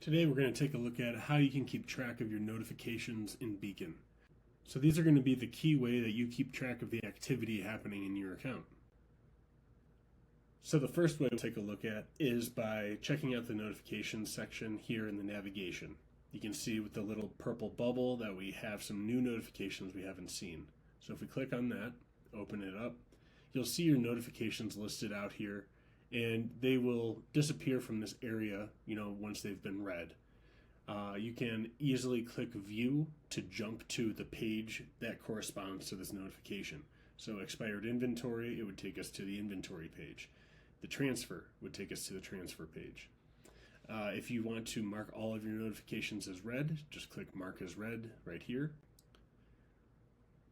Today we're going to take a look at how you can keep track of your notifications in Beacon. So these are going to be the key way that you keep track of the activity happening in your account. So the first way to take a look at is by checking out the notifications section here in the navigation. You can see with the little purple bubble that we have some new notifications we haven't seen. So if we click on that, open it up, you'll see your notifications listed out here, and they will disappear from this area, once they've been read. You can easily click view to jump to the page that corresponds to this notification. So expired inventory, it would take us to the inventory page. The transfer would take us to the transfer page. If you want to mark all of your notifications as read, just click mark as read right here.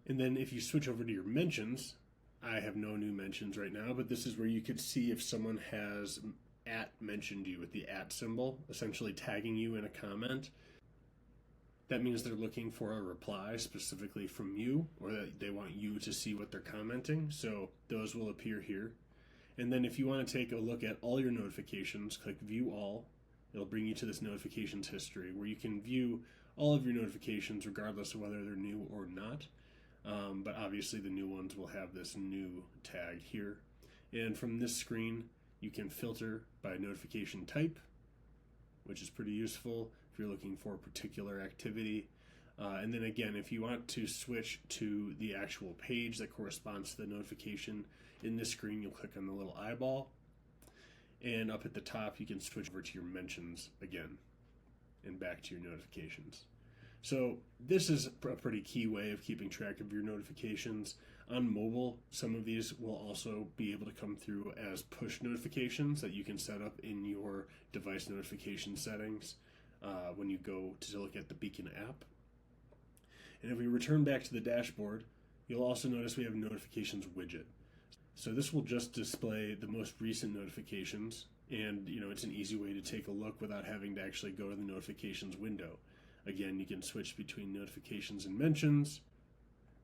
And then if you switch over to your mentions, I have no new mentions right now, but this is where you could see if someone has mentioned you with the symbol, essentially tagging you in a comment. That means they're looking for a reply specifically from you, or that they want you to see what they're commenting. So those will appear here. And then if you want to take a look at all your notifications, click view all. It'll bring you to this notifications history where you can view all of your notifications regardless of whether they're new or not. But obviously the new ones will have this new tag here. And from this screen, you can filter by notification type, which is pretty useful if you're looking for a particular activity. And then again, if you want to switch to the actual page that corresponds to the notification, in this screen you'll click on the little eyeball, and up at the top you can switch over to your mentions again and back to your notifications. So this is a pretty key way of keeping track of your notifications. On mobile, some of these will also be able to come through as push notifications that you can set up in your device notification settings when you go to look at the Beacon app. And if we return back to the dashboard, you'll also notice we have a notifications widget. So this will just display the most recent notifications, and it's an easy way to take a look without having to actually go to the notifications window. Again, you can switch between notifications and mentions.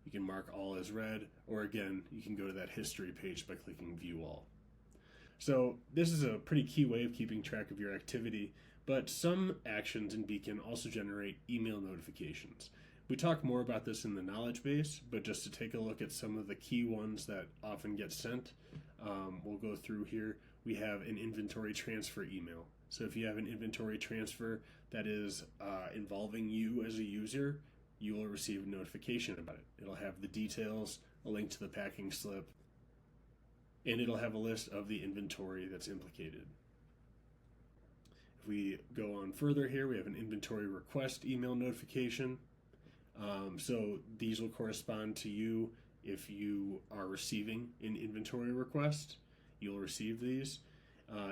You can mark all as read, or again, you can go to that history page by clicking view all. So this is a pretty key way of keeping track of your activity, but some actions in Beacon also generate email notifications. We talk more about this in the knowledge base, but just to take a look at some of the key ones that often get sent, we'll go through here. We have an inventory transfer email. So if you have an inventory transfer that is involving you as a user, you will receive a notification about it. It'll have the details, a link to the packing slip, and it'll have a list of the inventory that's implicated. If we go on further here, we have an inventory request email notification. So these will correspond to you if you are receiving an inventory request. You'll receive these.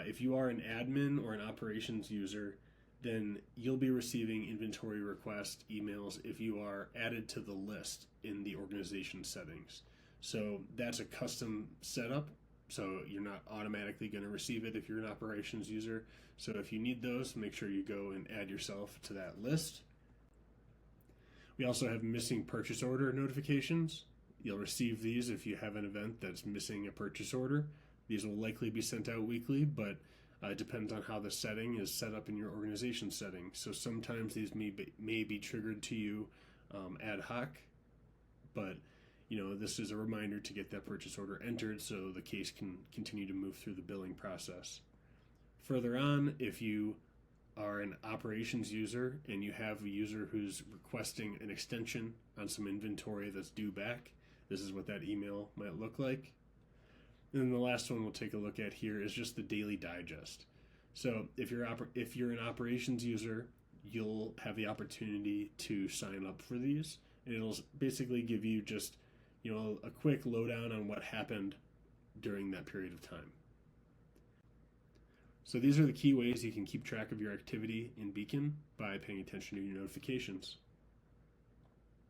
If you are an admin or an operations user, then you'll be receiving inventory request emails if you are added to the list in the organization settings. So that's a custom setup, so you're not automatically going to receive it if you're an operations user. So if you need those, make sure you go and add yourself to that list. We also have missing purchase order notifications. You'll receive these if you have an event that's missing a purchase order. These will likely be sent out weekly, but it depends on how the setting is set up in your organization setting. So sometimes these may be triggered to you ad hoc, but this is a reminder to get that purchase order entered so the case can continue to move through the billing process. Further on, if you are an operations user and you have a user who's requesting an extension on some inventory that's due back, this is what that email might look like. And then the last one we'll take a look at here is just the daily digest. So if you're an operations user, you'll have the opportunity to sign up for these, and it'll basically give you just a quick lowdown on what happened during that period of time. So these are the key ways you can keep track of your activity in Beacon by paying attention to your notifications.